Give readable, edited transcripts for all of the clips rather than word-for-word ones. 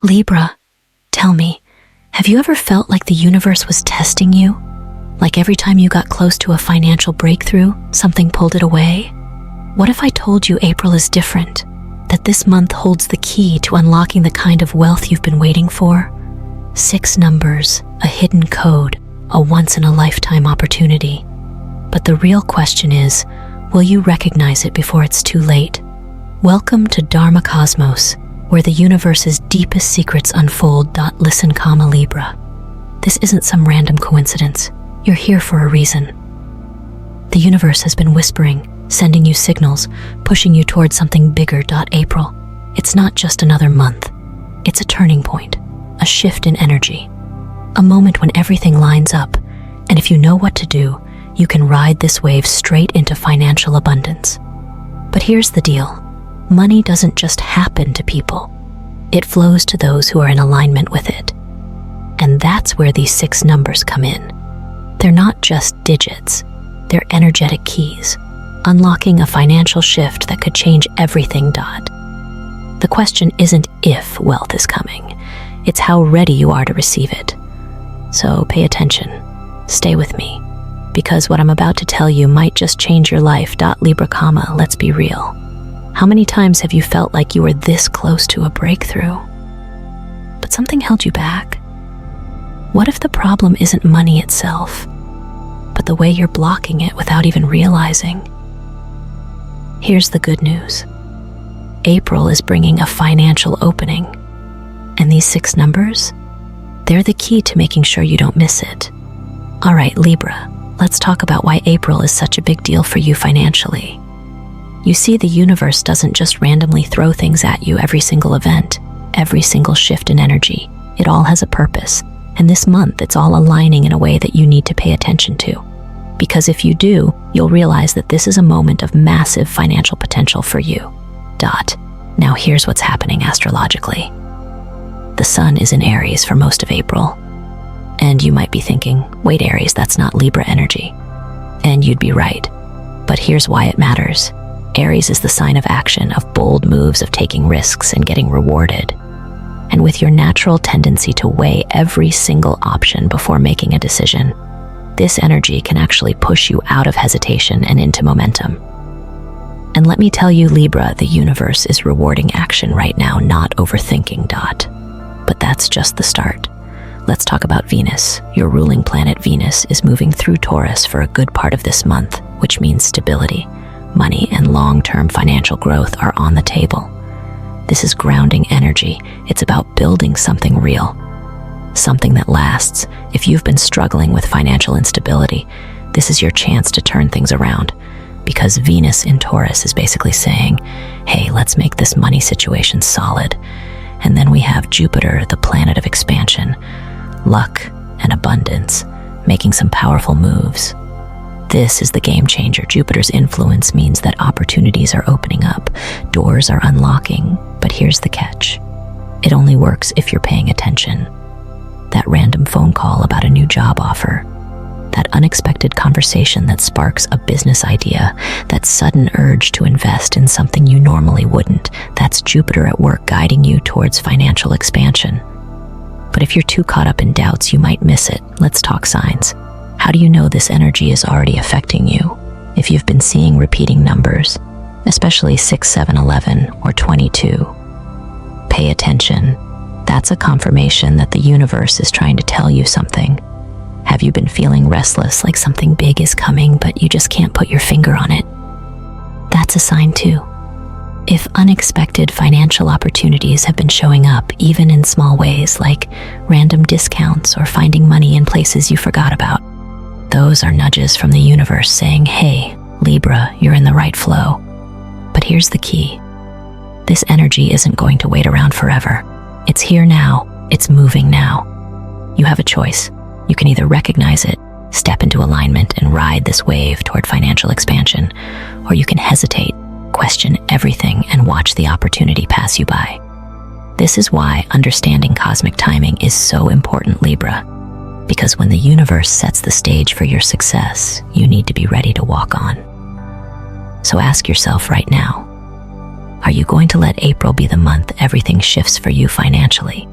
Libra, tell me, have you ever felt like the universe was testing you? Like every time you got close to a financial breakthrough, something pulled it away? What if I told you April is different? That this month holds the key to unlocking the kind of wealth you've been waiting for? 6 numbers, a hidden code, a once-in-a-lifetime opportunity. But the real question is, will you recognize it before it's too late? Welcome to Dharma Cosmos, where the universe's deepest secrets unfold. Listen, Libra. This isn't some random coincidence. You're here for a reason. The universe has been whispering, sending you signals, pushing you towards something bigger. April. It's not just another month. It's a turning point, a shift in energy, a moment when everything lines up, and if you know what to do, you can ride this wave straight into financial abundance. But here's the deal. Money doesn't just happen to people. It flows to those who are in alignment with it. And that's where these 6 numbers come in. They're not just digits. They're energetic keys, unlocking a financial shift that could change everything. The question isn't if wealth is coming. It's how ready you are to receive it. So pay attention. Stay with me. Because what I'm about to tell you might just change your life. Libra, let's be real. How many times have you felt like you were this close to a breakthrough, but something held you back? What if the problem isn't money itself, but the way you're blocking it without even realizing? Here's the good news. April is bringing a financial opening, and these 6 numbers, they're the key to making sure you don't miss it. All right, Libra, let's talk about why April is such a big deal for you financially. You see, the universe doesn't just randomly throw things at you every single event, every single shift in energy. It all has a purpose, and this month it's all aligning in a way that you need to pay attention to. Because if you do, you'll realize that this is a moment of massive financial potential for you. Now here's what's happening astrologically. The sun is in Aries for most of April. And you might be thinking, wait, Aries, that's not Libra energy. And you'd be right. But here's why it matters. Aries is the sign of action, of bold moves, of taking risks and getting rewarded. And with your natural tendency to weigh every single option before making a decision, this energy can actually push you out of hesitation and into momentum. And let me tell you, Libra, the universe is rewarding action right now, not overthinking. But that's just the start. Let's talk about Venus. Your ruling planet Venus is moving through Taurus for a good part of this month, which means stability. Money and long-term financial growth are on the table. This is grounding energy. It's about building something real, something that lasts. If you've been struggling with financial instability, this is your chance to turn things around, because Venus in Taurus is basically saying, hey, let's make this money situation solid. And then we have Jupiter, the planet of expansion, luck and abundance, making some powerful moves. This is the game changer. Jupiter's influence means that opportunities are opening up, doors are unlocking, but here's the catch. It only works if you're paying attention. That random phone call about a new job offer, that unexpected conversation that sparks a business idea, that sudden urge to invest in something you normally wouldn't, that's Jupiter at work guiding you towards financial expansion. But if you're too caught up in doubts, you might miss it. Let's talk signs. How do you know this energy is already affecting you? If you've been seeing repeating numbers, especially 6, 7, 11, or 22, pay attention. That's a confirmation that the universe is trying to tell you something. Have you been feeling restless, like something big is coming, but you just can't put your finger on it? That's a sign too. If unexpected financial opportunities have been showing up, even in small ways, like random discounts or finding money in places you forgot about, those are nudges from the universe saying, hey, Libra, you're in the right flow. But here's the key. This energy isn't going to wait around forever. It's here now. It's moving now. You have a choice. You can either recognize it, step into alignment, and ride this wave toward financial expansion, or you can hesitate, question everything, and watch the opportunity pass you by. This is why understanding cosmic timing is so important, Libra. Because when the universe sets the stage for your success, you need to be ready to walk on. So ask yourself right now, Are you going to let April be the month everything shifts for you financially?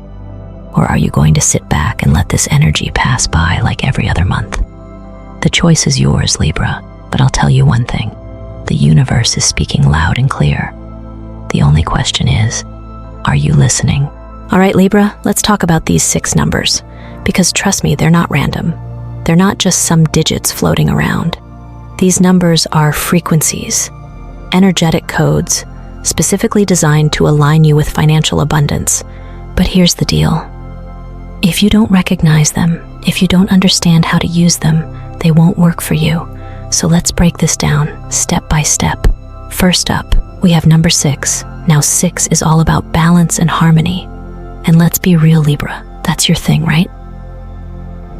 Or are you going to sit back and let this energy pass by like every other month? The choice is yours, Libra, but I'll tell you one thing. The universe is speaking loud and clear. The only question is, are you listening? All right, Libra, let's talk about these 6 numbers. Because trust me, they're not random. They're not just some digits floating around. These numbers are frequencies, energetic codes, specifically designed to align you with financial abundance. But here's the deal. If you don't recognize them, if you don't understand how to use them, they won't work for you. So let's break this down step by step. First up, we have number 6. Now 6 is all about balance and harmony. And let's be real, Libra, that's your thing, right?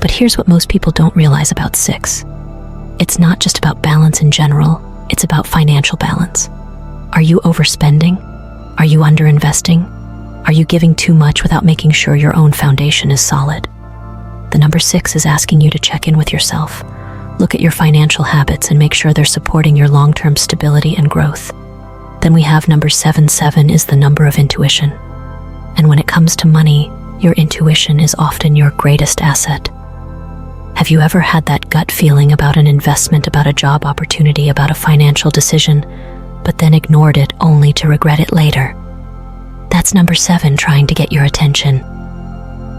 But here's what most people don't realize about 6. It's not just about balance in general, it's about financial balance. Are you overspending? Are you underinvesting? Are you giving too much without making sure your own foundation is solid? The number 6 is asking you to check in with yourself. Look at your financial habits and make sure they're supporting your long-term stability and growth. Then we have number 7. 7 is the number of intuition. And when it comes to money, your intuition is often your greatest asset. Have you ever had that gut feeling about an investment, about a job opportunity, about a financial decision, but then ignored it only to regret it later? That's number 7 trying to get your attention.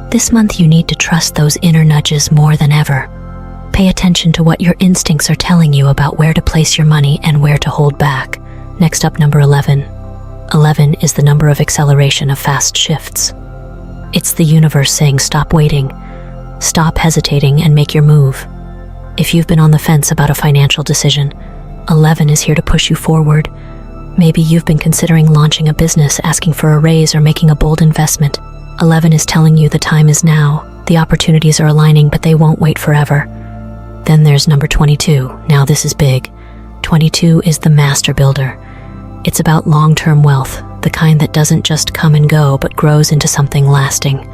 This month you need to trust those inner nudges more than ever. Pay attention to what your instincts are telling you about where to place your money and where to hold back. Next up, number 11. 11 is the number of acceleration, of fast shifts. It's the universe saying stop waiting, stop hesitating, and make your move. If you've been on the fence about a financial decision, 11 is here to push you forward. Maybe you've been considering launching a business, asking for a raise, or making a bold investment. 11 is telling you the time is now. The opportunities are aligning, but they won't wait forever. Then there's number 22. Now this is big. 22 is the master builder. It's about long-term wealth, the kind that doesn't just come and go, but grows into something lasting.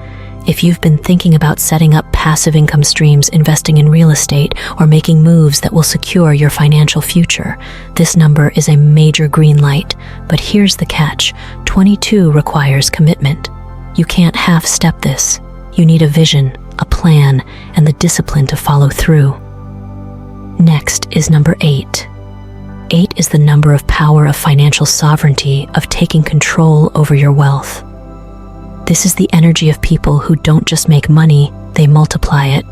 If you've been thinking about setting up passive income streams, investing in real estate, or making moves that will secure your financial future, this number is a major green light. But here's the catch. 22 requires commitment. You can't half-step this. You need a vision, a plan, and the discipline to follow through. Next is number 8. 8 is the number of power, of financial sovereignty, of taking control over your wealth. This is the energy of people who don't just make money, they multiply it.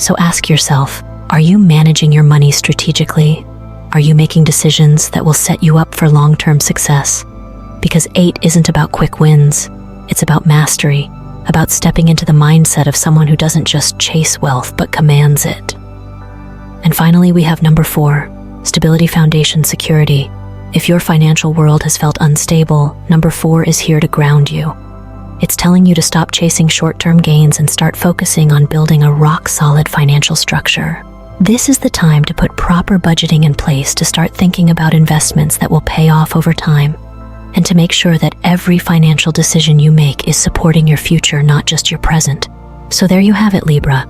So ask yourself, are you managing your money strategically? Are you making decisions that will set you up for long-term success? Because 8 isn't about quick wins, it's about mastery, about stepping into the mindset of someone who doesn't just chase wealth but commands it. And finally, we have number 4, stability, foundation, security. If your financial world has felt unstable, number 4 is here to ground you. It's telling you to stop chasing short-term gains and start focusing on building a rock-solid financial structure. This is the time to put proper budgeting in place, to start thinking about investments that will pay off over time, and to make sure that every financial decision you make is supporting your future, not just your present. So there you have it, Libra.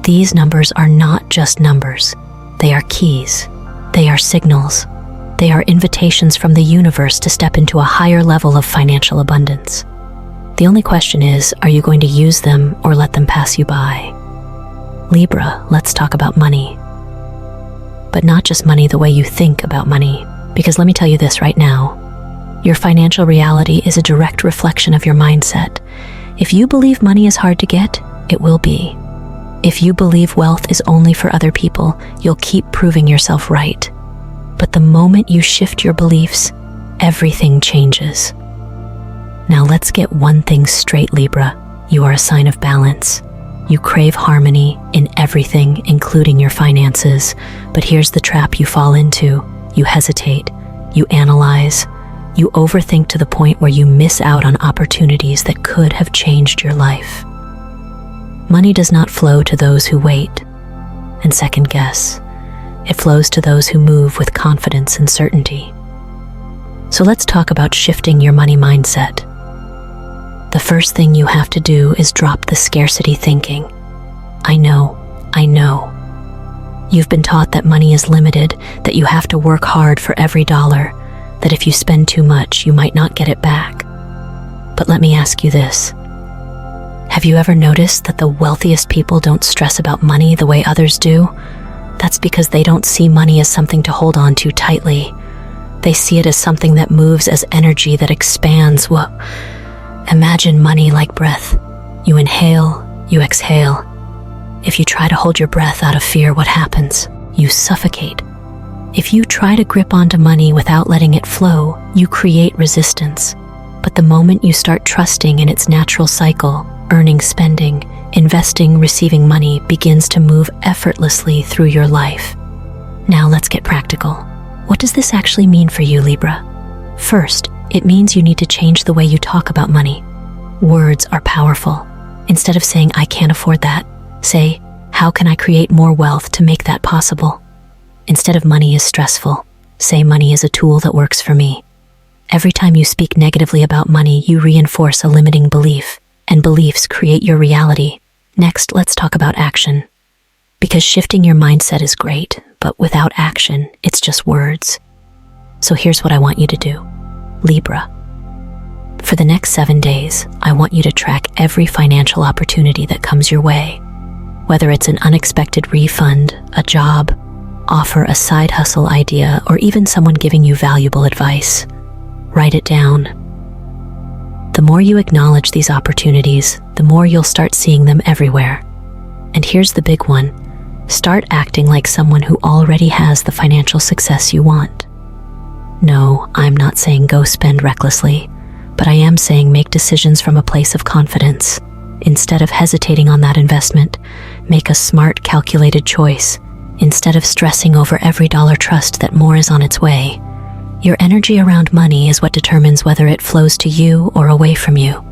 These numbers are not just numbers. They are keys. They are signals. They are invitations from the universe to step into a higher level of financial abundance. The only question is, are you going to use them or let them pass you by? Libra, let's talk about money. But not just money the way you think about money, because let me tell you this right now. Your financial reality is a direct reflection of your mindset. If you believe money is hard to get, it will be. If you believe wealth is only for other people, you'll keep proving yourself right. But the moment you shift your beliefs, everything changes. Now let's get one thing straight, Libra. You are a sign of balance. You crave harmony in everything, including your finances. But here's the trap you fall into. You hesitate. You analyze. You overthink to the point where you miss out on opportunities that could have changed your life. Money does not flow to those who wait and second guess. It flows to those who move with confidence and certainty. So let's talk about shifting your money mindset. The first thing you have to do is drop the scarcity thinking. I know. You've been taught that money is limited, that you have to work hard for every dollar. that if you spend too much, you might not get it back. But let me ask you this. Have you ever noticed that the wealthiest people don't stress about money the way others do? That's because they don't see money as something to hold on to tightly. They see it as something that moves, as energy that expands. Well, imagine money like breath. You inhale, you exhale. If you try to hold your breath out of fear, what happens? You suffocate. If you try to grip onto money without letting it flow, you create resistance. But the moment you start trusting in its natural cycle, earning, spending, investing, receiving money begins to move effortlessly through your life. Now let's get practical. What does this actually mean for you, Libra? First, it means you need to change the way you talk about money. Words are powerful. Instead of saying, "I can't afford that," say, "How can I create more wealth to make that possible?" Instead of "money is stressful," say, "Money is a tool that works for me." Every time you speak negatively about money, you reinforce a limiting belief, and beliefs create your reality. Next, let's talk about action. Because shifting your mindset is great, but without action, it's just words. So here's what I want you to do. Libra. For the next 7 days, I want you to track every financial opportunity that comes your way. Whether it's an unexpected refund, a job offer, a side hustle idea, or even someone giving you valuable advice, write it down. The more you acknowledge these opportunities, the more you'll start seeing them everywhere. And here's the big one. Start acting like someone who already has the financial success you want. No, I'm not saying go spend recklessly, but I am saying make decisions from a place of confidence. Instead of hesitating on that investment, make a smart, calculated choice. Instead of stressing over every dollar, trust that more is on its way. Your energy around money is what determines whether it flows to you or away from you.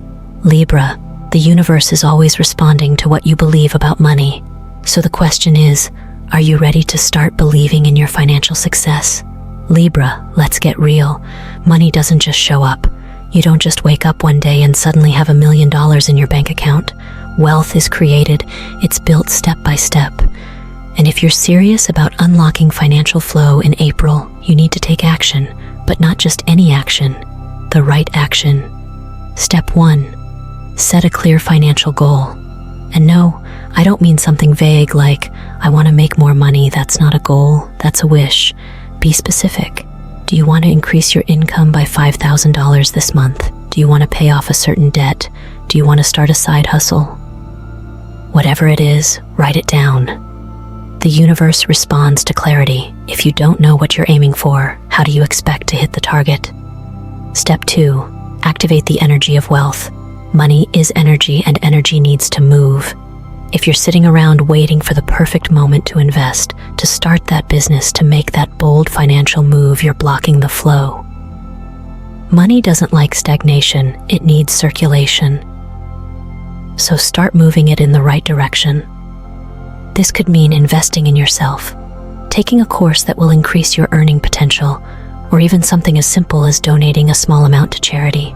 Libra, the universe is always responding to what you believe about money. So the question is, are you ready to start believing in your financial success? Libra, let's get real. Money doesn't just show up. You don't just wake up one day and suddenly have $1 million in your bank account. Wealth is created. It's built step by step. And if you're serious about unlocking financial flow in April, you need to take action, but not just any action, the right action. Step 1, set a clear financial goal. And no, I don't mean something vague like, I want to make more money. That's not a goal, that's a wish. Be specific. Do you want to increase your income by $5,000 this month? Do you want to pay off a certain debt? Do you want to start a side hustle? Whatever it is, write it down. The universe responds to clarity. If you don't know what you're aiming for, how do you expect to hit the target? Step 2, activate the energy of wealth. Money is energy, and energy needs to move. If you're sitting around waiting for the perfect moment to invest, to start that business, to make that bold financial move, you're blocking the flow. Money doesn't like stagnation, it needs circulation. So start moving it in the right direction. This could mean investing in yourself, taking a course that will increase your earning potential, or even something as simple as donating a small amount to charity.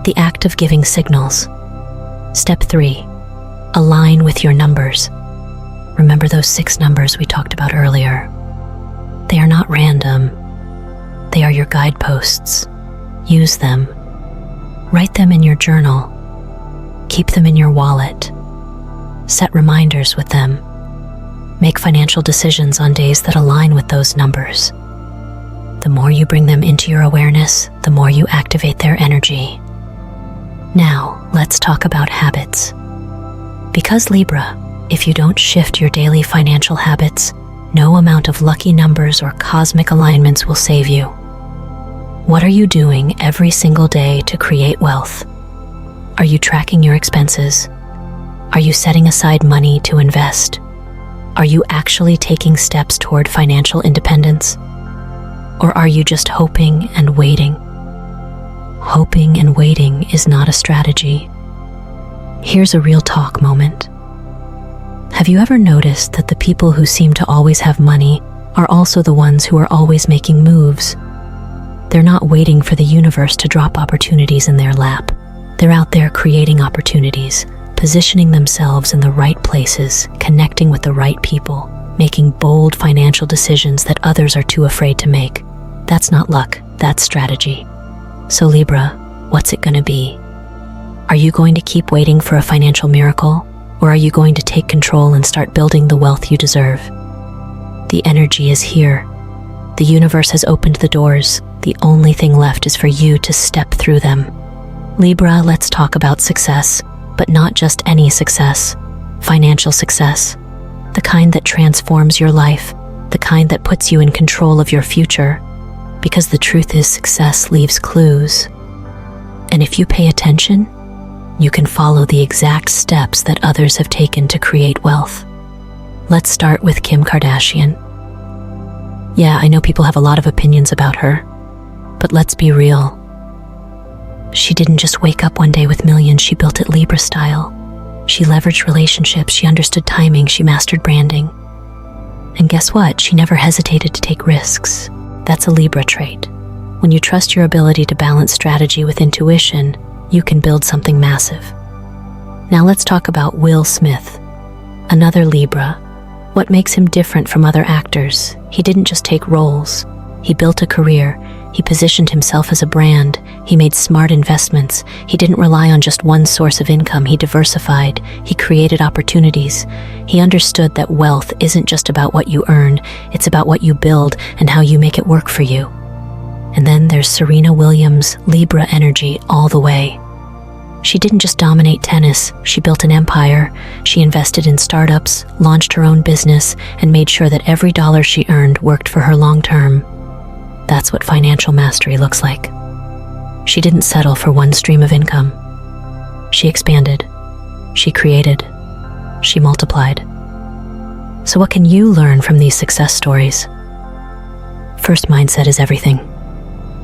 The act of giving signals. Step 3, align with your numbers. Remember those 6 numbers we talked about earlier? They are not random. They are your guideposts. Use them. Write them in your journal. Keep them in your wallet. Set reminders with them. Make financial decisions on days that align with those numbers. The more you bring them into your awareness, the more you activate their energy. Now, let's talk about habits. Because Libra, if you don't shift your daily financial habits, no amount of lucky numbers or cosmic alignments will save you. What are you doing every single day to create wealth? Are you tracking your expenses? Are you setting aside money to invest? Are you actually taking steps toward financial independence? Or are you just hoping and waiting? Hoping and waiting is not a strategy. Here's a real talk moment. Have you ever noticed that the people who seem to always have money are also the ones who are always making moves? They're not waiting for the universe to drop opportunities in their lap. They're out there creating opportunities, positioning themselves in the right places, connecting with the right people, making bold financial decisions that others are too afraid to make. That's not luck, that strategy. So Libra, what's it going to be? Are you going to keep waiting for a financial miracle, or are you going to take control and start building the wealth you deserve? The energy is here. The universe has opened the doors. The only thing left is for you to step through them. Libra, let's talk about success, but not just any success. Financial success. The kind that transforms your life, the kind that puts you in control of your future. Because the truth is, success leaves clues. And if you pay attention, you can follow the exact steps that others have taken to create wealth. Let's start with Kim Kardashian. Yeah, I know people have a lot of opinions about her, but let's be real. She didn't just wake up one day with millions, she built it Libra style. She leveraged relationships, she understood timing, she mastered branding. And guess what? She never hesitated to take risks. That's a Libra trait. When you trust your ability to balance strategy with intuition, you can build something massive. Now let's talk about Will Smith, another Libra. What makes him different from other actors? He didn't just take roles. He built a career. He positioned himself as a brand. He made smart investments. He didn't rely on just one source of income. He diversified. He created opportunities. He understood that wealth isn't just about what you earn. It's about what you build and how you make it work for you. And then there's Serena Williams, Libra energy all the way. She didn't just dominate tennis, she built an empire. She invested in startups, launched her own business, and made sure that every dollar she earned worked for her long term. That's what financial mastery looks like. She didn't settle for one stream of income. She expanded, she created, she multiplied. So what can you learn from these success stories? First, mindset is everything.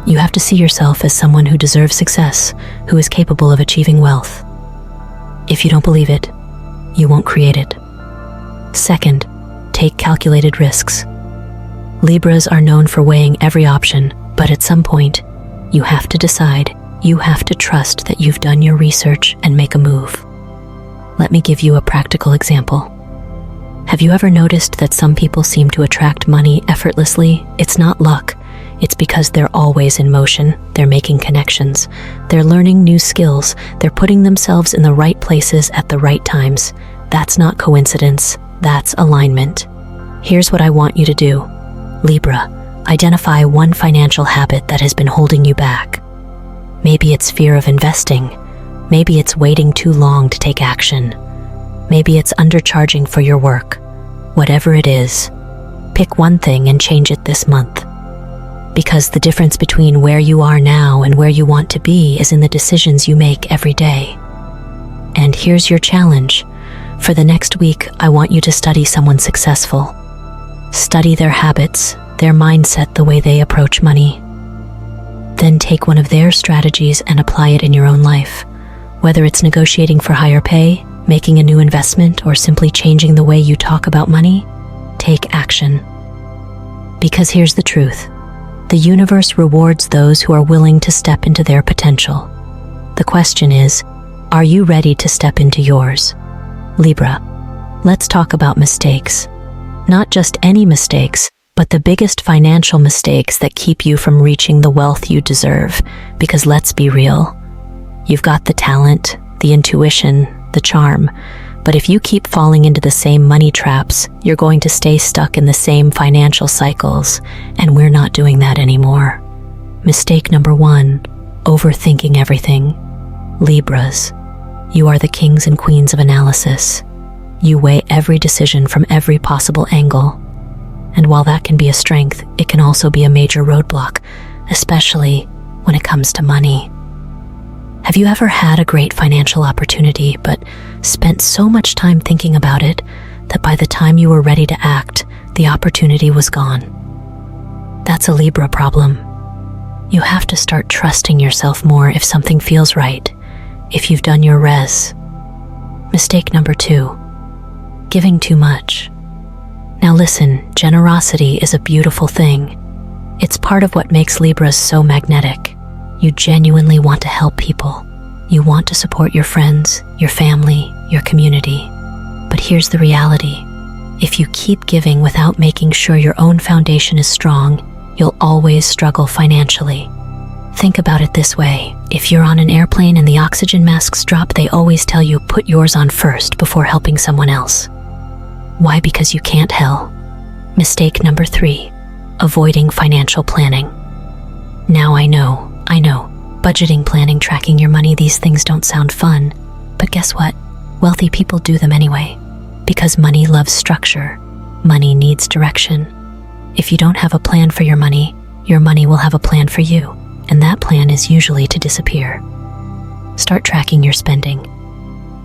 You have to see yourself as someone who deserves success, who is capable of achieving wealth. If you don't believe it, you won't create it. Second, take calculated risks. Libras are known for weighing every option, but at some point, you have to decide, you have to trust that you've done your research and make a move. Let me give you a practical example. Have you ever noticed that some people seem to attract money effortlessly? It's not luck. It's because they're always in motion, they're making connections, they're learning new skills, they're putting themselves in the right places at the right times. That's not coincidence, that's alignment. Here's what I want you to do. Libra, identify one financial habit that has been holding you back. Maybe it's fear of investing. Maybe it's waiting too long to take action. Maybe it's undercharging for your work. Whatever it is, pick one thing and change it this month. Because the difference between where you are now and where you want to be is in the decisions you make every day. And here's your challenge. For the next week, I want you to study someone successful. Study their habits, their mindset, the way they approach money. Then take one of their strategies and apply it in your own life. Whether it's negotiating for higher pay, making a new investment, or simply changing the way you talk about money, take action. Because here's the truth. The universe rewards those who are willing to step into their potential. The question is, are you ready to step into yours? Libra, let's talk about mistakes. Not just any mistakes, but the biggest financial mistakes that keep you from reaching the wealth you deserve. Because let's be real, you've got the talent, the intuition, the charm. But if you keep falling into the same money traps, you're going to stay stuck in the same financial cycles, and we're not doing that anymore. Mistake number 1, overthinking everything. Libras, you are the kings and queens of analysis. You weigh every decision from every possible angle. And while that can be a strength, it can also be a major roadblock, especially when it comes to money. Have you ever had a great financial opportunity, but spent so much time thinking about it that by the time you were ready to act, the opportunity was gone? That's a Libra problem. You have to start trusting yourself more if something feels right, if you've done your res. Mistake number 2, giving too much. Now listen, generosity is a beautiful thing. It's part of what makes Libras so magnetic. You genuinely want to help people. You want to support your friends, your family, your community. But here's the reality. If you keep giving without making sure your own foundation is strong, you'll always struggle financially. Think about it this way. If you're on an airplane and the oxygen masks drop, they always tell you put yours on first before helping someone else. Why? Because you can't help. Mistake number 3, avoiding financial planning. Now I know, budgeting, planning, tracking your money, these things don't sound fun. But guess what? Wealthy people do them anyway. Because money loves structure. Money needs direction. If you don't have a plan for your money will have a plan for you. And that plan is usually to disappear. Start tracking your spending.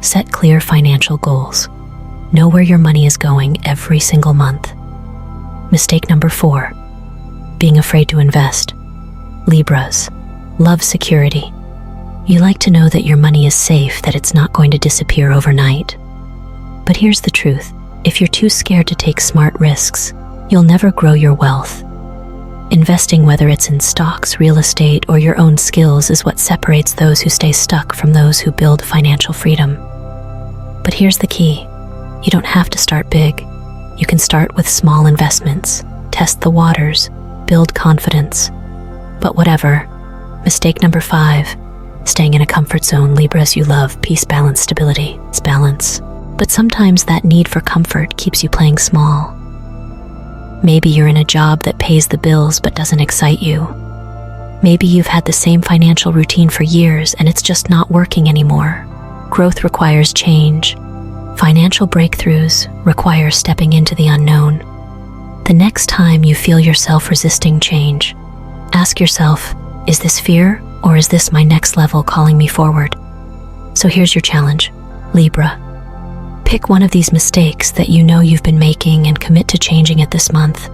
Set clear financial goals. Know where your money is going every single month. Mistake number 4, being afraid to invest. Libras love security. You like to know that your money is safe, that it's not going to disappear overnight. But here's the truth. If you're too scared to take smart risks, you'll never grow your wealth. Investing, whether it's in stocks, real estate, or your own skills, is what separates those who stay stuck from those who build financial freedom. But here's the key. You don't have to start big. You can start with small investments, test the waters, build confidence. But whatever. Mistake number 5, staying in a comfort zone. Libras, you love peace, balance, stability. It's balance. But sometimes that need for comfort keeps you playing small. Maybe you're in a job that pays the bills but doesn't excite you. Maybe you've had the same financial routine for years and it's just not working anymore. Growth requires change. Financial breakthroughs require stepping into the unknown. The next time you feel yourself resisting change, ask yourself, is this fear or is this my next level calling me forward? So here's your challenge, Libra. Pick one of these mistakes that you know you've been making and commit to changing it this month.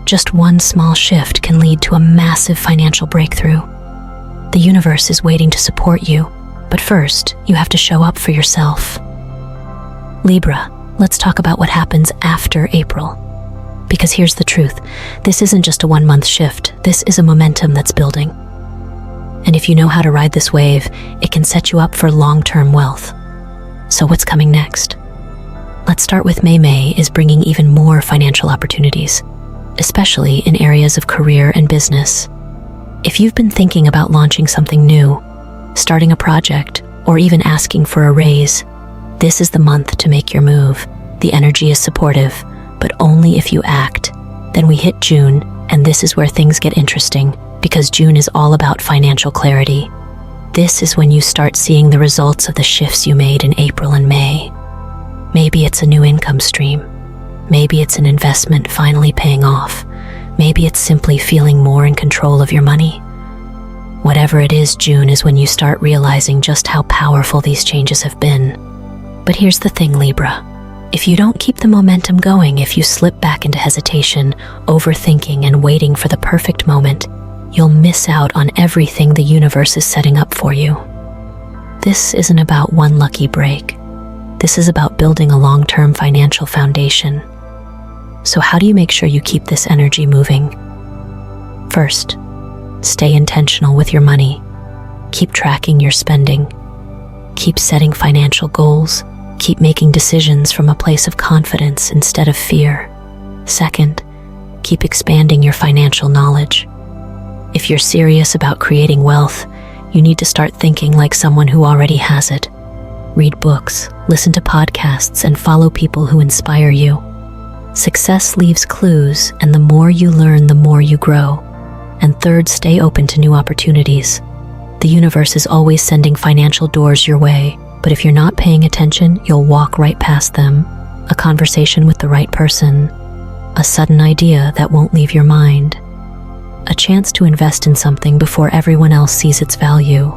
Just one small shift can lead to a massive financial breakthrough. The universe is waiting to support you, but first, you have to show up for yourself. Libra, let's talk about what happens after April. Because here's the truth, this isn't just a 1-month shift, this is a momentum that's building. And if you know how to ride this wave, it can set you up for long-term wealth. So what's coming next? Let's start with May. May is bringing even more financial opportunities, especially in areas of career and business. If you've been thinking about launching something new, starting a project, or even asking for a raise, this is the month to make your move. The energy is supportive, but only if you act. Then we hit June, and this is where things get interesting, because June is all about financial clarity. This is when you start seeing the results of the shifts you made in April and May. Maybe it's a new income stream. Maybe it's an investment finally paying off. Maybe it's simply feeling more in control of your money. Whatever it is, June is when you start realizing just how powerful these changes have been. But here's the thing, Libra. If you don't keep the momentum going, if you slip back into hesitation, overthinking, and waiting for the perfect moment, you'll miss out on everything the universe is setting up for you. This isn't about one lucky break. This is about building a long-term financial foundation. So how do you make sure you keep this energy moving? First, stay intentional with your money. Keep tracking your spending. Keep setting financial goals. Keep making decisions from a place of confidence instead of fear. Second, keep expanding your financial knowledge. If you're serious about creating wealth, you need to start thinking like someone who already has it. Read books, listen to podcasts, and follow people who inspire you. Success leaves clues, and the more you learn, the more you grow. And third, stay open to new opportunities. The universe is always sending financial doors your way, but if you're not paying attention, you'll walk right past them. A conversation with the right person, a sudden idea that won't leave your mind, a chance to invest in something before everyone else sees its value.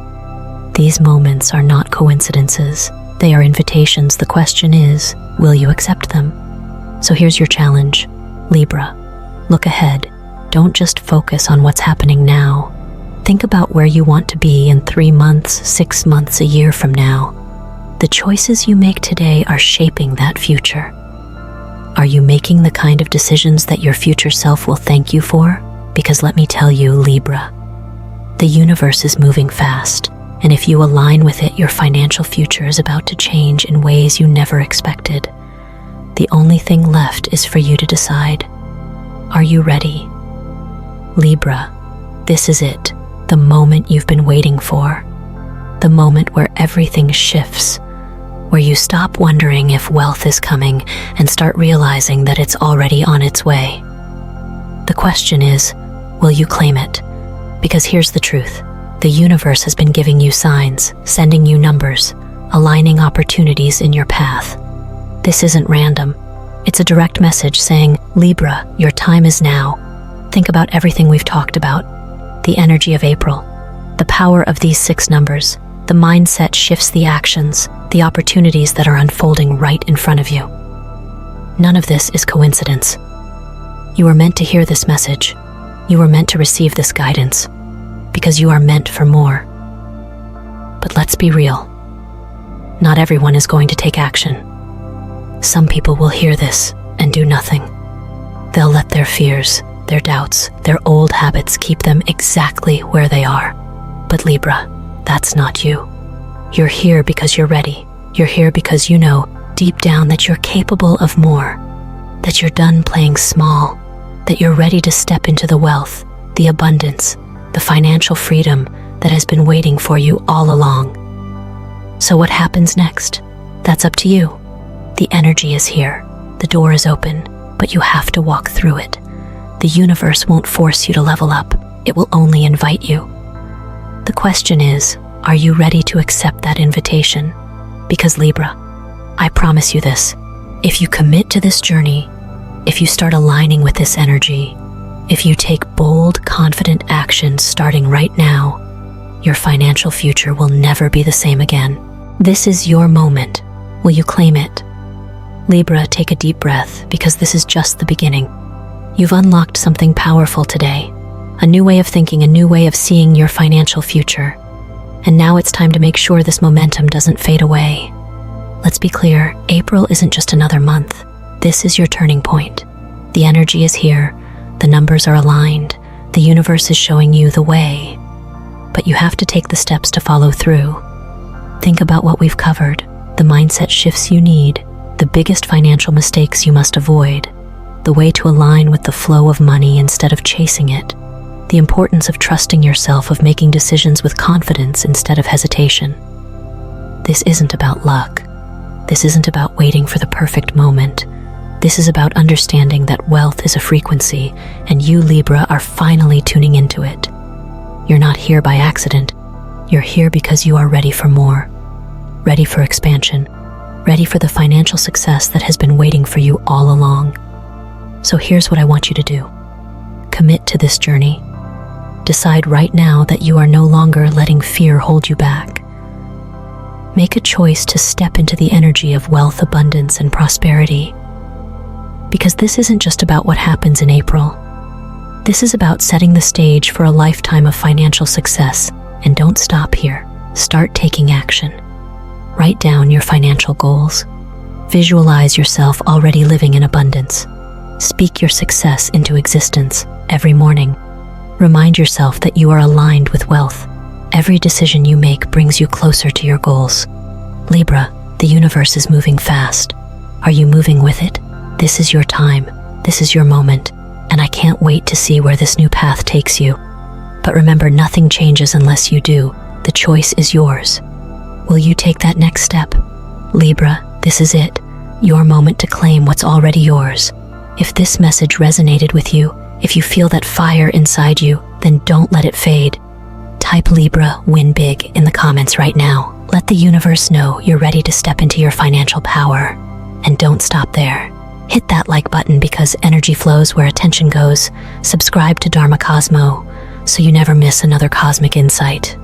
These moments are not coincidences. They are invitations. The question is, will you accept them? So here's your challenge, Libra. Look ahead. Don't just focus on what's happening now. Think about where you want to be in 3 months, 6 months, a year from now. The choices you make today are shaping that future. Are you making the kind of decisions that your future self will thank you for? Because let me tell you, Libra, the universe is moving fast, and if you align with it, your financial future is about to change in ways you never expected. The only thing left is for you to decide. Are you ready? Libra, this is it, the the moment you've been waiting for. The moment where everything shifts, where you stop wondering if wealth is coming and start realizing that it's already on its way. The question is, will you claim it? Because here's the truth. The universe has been giving you signs, sending you numbers, aligning opportunities in your path. This isn't random. It's a direct message saying, Libra, your time is now. Think about everything we've talked about. The energy of April, the power of these 6 numbers, the mindset shifts the actions, the opportunities that are unfolding right in front of you. None of this is coincidence. You were meant to hear this message. You were meant to receive this guidance, because you are meant for more. But let's be real. Not everyone is going to take action. Some people will hear this and do nothing. They'll let their fears, their doubts, their old habits keep them exactly where they are. But Libra, that's not you. You're here because you're ready. You're here because you know deep down that you're capable of more, that you're done playing small, that you're ready to step into the wealth, the abundance, the financial freedom that has been waiting for you all along. So what happens next? That's up to you. The energy is here. The door is open, but you have to walk through it. The universe won't force you to level up. It will only invite you. The question is, are you ready to accept that invitation? Because Libra, I promise you this, if you commit to this journey, if you start aligning with this energy, if you take bold, confident actions starting right now, your financial future will never be the same again. This is your moment. Will you claim it? Libra, take a deep breath, because this is just the beginning. You've unlocked something powerful today, a new way of thinking, a new way of seeing your financial future. And now it's time to make sure this momentum doesn't fade away. Let's be clear, April isn't just another month. This is your turning point. The energy is here, the numbers are aligned, the universe is showing you the way. But you have to take the steps to follow through. Think about what we've covered, the mindset shifts you need, the biggest financial mistakes you must avoid, the way to align with the flow of money instead of chasing it, the importance of trusting yourself, of making decisions with confidence instead of hesitation. This isn't about luck. This isn't about waiting for the perfect moment. This is about understanding that wealth is a frequency, and you, Libra, are finally tuning into it. You're not here by accident. You're here because you are ready for more, ready for expansion, ready for the financial success that has been waiting for you all along. So here's what I want you to do. Commit to this journey. Decide right now that you are no longer letting fear hold you back. Make a choice to step into the energy of wealth, abundance, and prosperity. Because this isn't just about what happens in April. This is about setting the stage for a lifetime of financial success. And don't stop here. Start taking action. Write down your financial goals. Visualize yourself already living in abundance. Speak your success into existence every morning. Remind yourself that you are aligned with wealth. Every decision you make brings you closer to your goals. Libra, the universe is moving fast. Are you moving with it? This is your time. This is your moment. And I can't wait to see where this new path takes you. But remember, nothing changes unless you do. The choice is yours. Will you take that next step? Libra, this is it. Your moment to claim what's already yours. If this message resonated with you, if you feel that fire inside you, then don't let it fade. Type Libra win big in the comments right now. Let the universe know you're ready to step into your financial power. And don't stop there. Hit that like button, because energy flows where attention goes. Subscribe to Dharma Cosmo so you never miss another cosmic insight.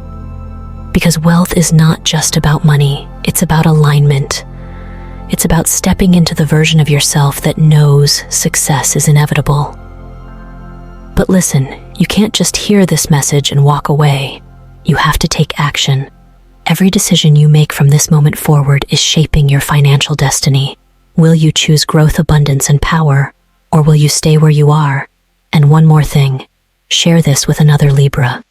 Because wealth is not just about money, it's about alignment. It's about stepping into the version of yourself that knows success is inevitable. But listen, you can't just hear this message and walk away. You have to take action. Every decision you make from this moment forward is shaping your financial destiny. Will you choose growth, abundance, and power, or will you stay where you are? And one more thing, share this with another Libra.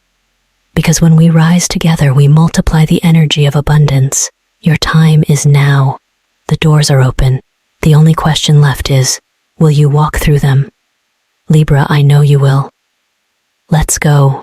Because when we rise together, we multiply the energy of abundance. Your time is now. The doors are open. The only question left is, will you walk through them? Libra, I know you will. Let's go.